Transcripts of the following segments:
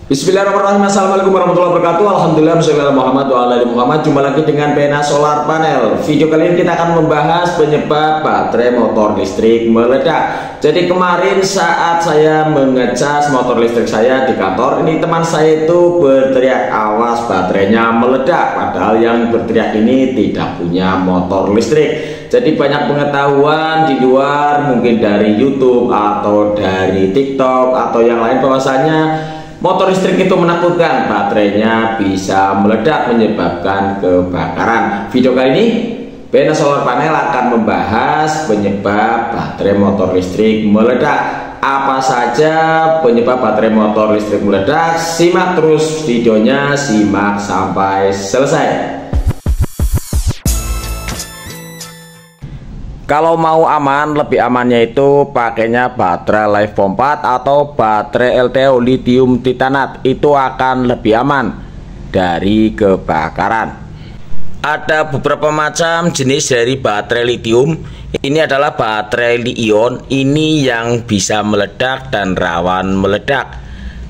Bismillahirrahmanirrahim. Assalamualaikum warahmatullahi wabarakatuh. Alhamdulillah Bismillah Muhammad wa ala ali Muhammad. Jumpa lagi dengan Bena Solar Panel. Video kali ini kita akan membahas penyebab baterai motor listrik meledak. Jadi kemarin saat saya mengecas motor listrik saya di kantor, ini teman saya itu berteriak, awas baterainya meledak. Padahal yang berteriak ini tidak punya motor listrik. Jadi banyak pengetahuan di luar, mungkin dari YouTube atau dari TikTok atau yang lain, bahwasanya motor listrik itu menakutkan, baterainya bisa meledak menyebabkan kebakaran. Video kali ini Bena Solar Panel akan membahas penyebab baterai motor listrik meledak. Apa saja penyebab baterai motor listrik meledak? Simak terus videonya, simak sampai selesai. Kalau mau aman, lebih amannya itu pakainya baterai LiFePO 4 atau baterai LTO lithium titanat. Itu akan lebih aman dari kebakaran. Ada beberapa macam jenis dari baterai lithium. Ini adalah baterai li-ion. Ini yang bisa meledak dan rawan meledak.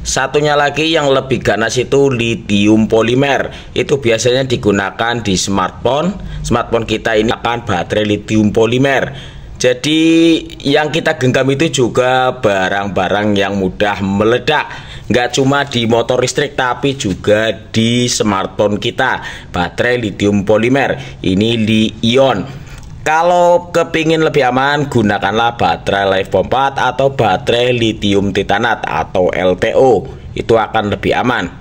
Satunya lagi yang lebih ganas itu lithium polimer. Itu biasanya digunakan di smartphone. Smartphone kita ini akan baterai lithium polimer. Jadi yang kita genggam itu juga barang-barang yang mudah meledak. Nggak cuma di motor listrik tapi juga di smartphone kita. Baterai lithium polimer. Ini li-ion. Kalau kepingin lebih aman, gunakanlah baterai LiFePO 4 atau baterai lithium titanat atau LTO. Itu akan lebih aman.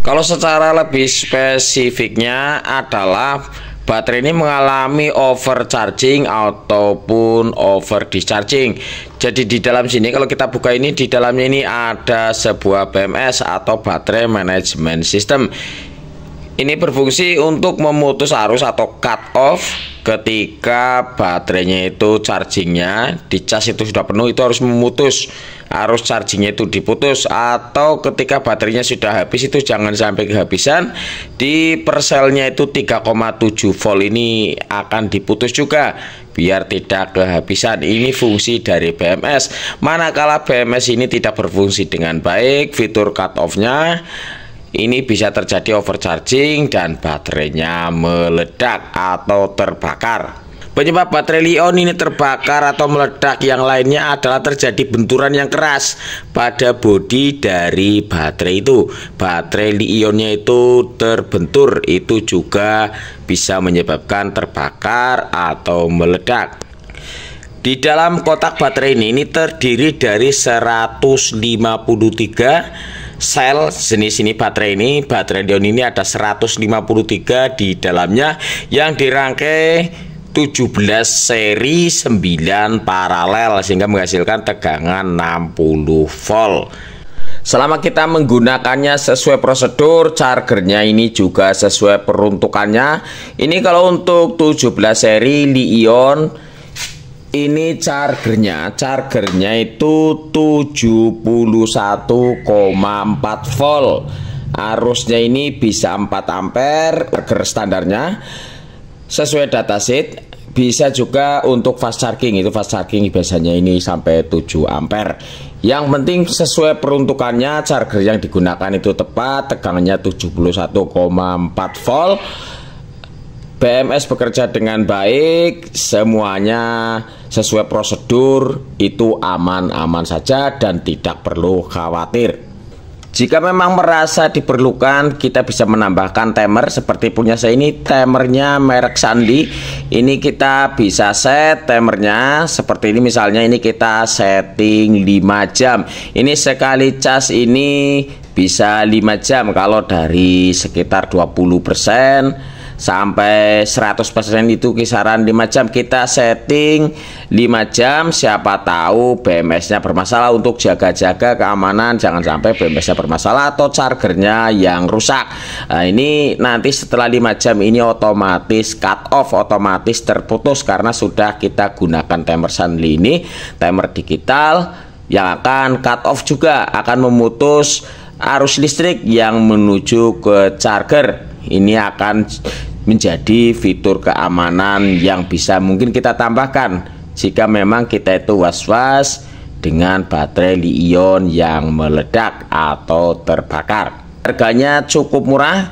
Kalau secara lebih spesifiknya adalah baterai ini mengalami overcharging ataupun over discharging. Jadi di dalam sini kalau kita buka ini, di dalamnya ini ada sebuah BMS atau baterai management system. Ini berfungsi untuk memutus arus atau cut off ketika baterainya itu chargingnya di cas itu sudah penuh, itu harus memutus arus chargingnya itu diputus. Atau ketika baterainya sudah habis itu jangan sampai kehabisan, di perselnya itu 3,7 volt ini akan diputus juga biar tidak kehabisan. Ini fungsi dari BMS. Manakala BMS ini tidak berfungsi dengan baik, fitur cut off-nya ini bisa terjadi overcharging dan baterainya meledak atau terbakar. Penyebab baterai li-ion ini terbakar atau meledak yang lainnya adalah terjadi benturan yang keras pada bodi dari baterai itu. Baterai li-ionnya itu terbentur, itu juga bisa menyebabkan terbakar atau meledak. Di dalam kotak baterai ini terdiri dari 153 sel jenis ini. Baterai li-ion ini ada 153 di dalamnya yang dirangkai 17 seri 9 paralel sehingga menghasilkan tegangan 60 volt. Selama kita menggunakannya sesuai prosedur, chargernya ini juga sesuai peruntukannya. Ini kalau untuk 17 seri li-ion ini chargernya itu 71,4 volt. Arusnya ini bisa 4 ampere, charger standarnya sesuai datasheet. Bisa juga untuk fast charging, itu fast charging biasanya ini sampai 7 ampere. Yang penting sesuai peruntukannya, charger yang digunakan itu tepat, tegangannya 71,4 volt. BMS bekerja dengan baik, semuanya sesuai prosedur, itu aman-aman saja dan tidak perlu khawatir. Jika memang merasa diperlukan, kita bisa menambahkan timer seperti punya saya ini, timernya merek Sandi. Ini kita bisa set timernya seperti ini, misalnya ini kita setting 5 jam. Ini sekali cas ini bisa 5 jam. Kalau dari sekitar 20% sampai 100% itu kisaran 5 jam. Kita setting 5 jam, siapa tahu BMS-nya bermasalah. Untuk jaga-jaga keamanan, jangan sampai BMS-nya bermasalah atau chargernya yang rusak. Nah, ini nanti setelah 5 jam ini otomatis cut off, otomatis terputus karena sudah kita gunakan timer Sandi ini, timer digital yang akan cut off juga, akan memutus arus listrik yang menuju ke charger. Ini akan menjadi fitur keamanan yang bisa mungkin kita tambahkan jika memang kita itu was-was dengan baterai li-ion yang meledak atau terbakar. Harganya cukup murah.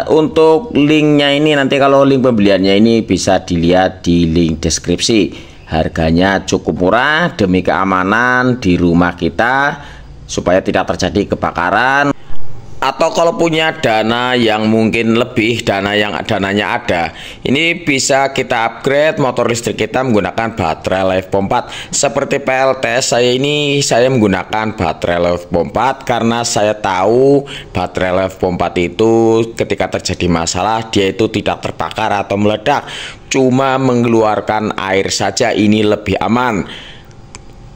Untuk linknya ini nanti kalau link pembeliannya ini bisa dilihat di link deskripsi. Harganya cukup murah demi keamanan di rumah kita supaya tidak terjadi kebakaran. Atau kalau punya dana yang mungkin lebih, dananya ada, ini bisa kita upgrade motor listrik kita menggunakan baterai LiFePo 4. Seperti PLTS saya menggunakan baterai LiFePo 4 karena saya tahu baterai LiFePo 4 itu ketika terjadi masalah dia itu tidak terbakar atau meledak, cuma mengeluarkan air saja. Ini lebih aman,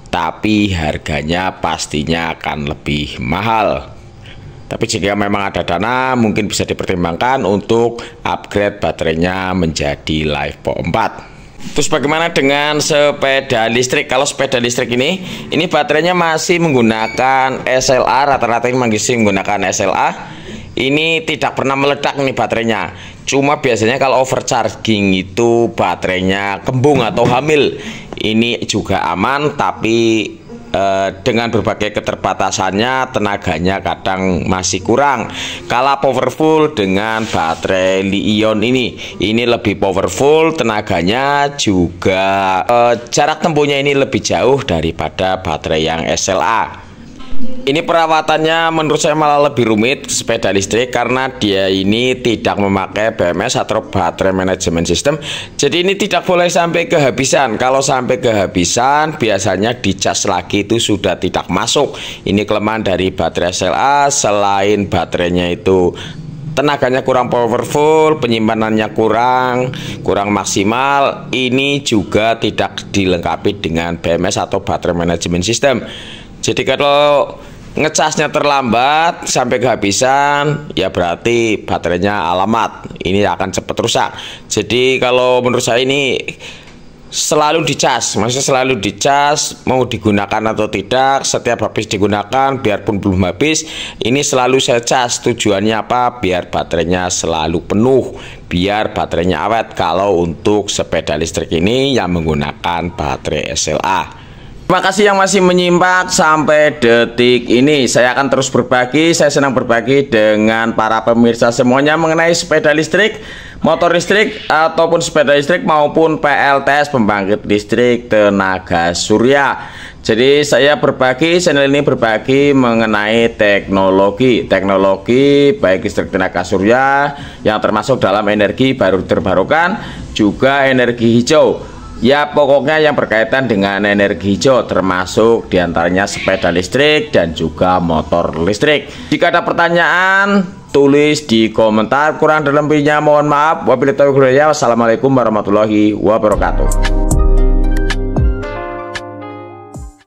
tapi harganya pastinya akan lebih mahal. Tapi jika memang ada dana, mungkin bisa dipertimbangkan untuk upgrade baterainya menjadi LiFePo 4. Terus bagaimana dengan sepeda listrik? Kalau sepeda listrik ini baterainya masih menggunakan SLA, rata-rata ini masih menggunakan SLA. Ini tidak pernah meledak nih baterainya. Cuma biasanya kalau overcharging itu baterainya kembung atau hamil. Ini juga aman, tapi dengan berbagai keterbatasannya tenaganya kadang masih kurang. Kalah powerful dengan baterai li-ion ini lebih powerful, tenaganya juga jarak tempuhnya ini lebih jauh daripada baterai yang SLA. Ini perawatannya menurut saya malah lebih rumit sepeda listrik karena dia ini tidak memakai BMS atau baterai management system. Jadi ini tidak boleh sampai kehabisan. Kalau sampai kehabisan biasanya dicas lagi itu sudah tidak masuk. Ini kelemahan dari baterai SLA. Selain baterainya itu tenaganya kurang powerful, penyimpanannya kurang maksimal, ini juga tidak dilengkapi dengan BMS atau baterai management system. Jadi kalau ngecasnya terlambat sampai kehabisan, ya berarti baterainya alamat, ini akan cepat rusak. Jadi kalau menurut saya ini selalu dicas, maksudnya selalu dicas, mau digunakan atau tidak, setiap habis digunakan, biarpun belum habis, ini selalu saya cas. Tujuannya apa? Biar baterainya selalu penuh, biar baterainya awet. Kalau untuk sepeda listrik ini yang menggunakan baterai SLA. Terima kasih yang masih menyimak sampai detik ini. Saya akan terus berbagi, saya senang berbagi dengan para pemirsa semuanya mengenai sepeda listrik, motor listrik, ataupun sepeda listrik maupun PLTS, pembangkit listrik tenaga surya. Jadi saya berbagi, channel ini berbagi mengenai teknologi baik listrik tenaga surya yang termasuk dalam energi baru terbarukan, juga energi hijau. Ya pokoknya yang berkaitan dengan energi hijau, termasuk diantaranya sepeda listrik dan juga motor listrik. Jika ada pertanyaan tulis di komentar. Kurang dan lebihnya mohon maaf. Wabillahi taufiq wal hidayah. Wassalamualaikum warahmatullahi wabarakatuh.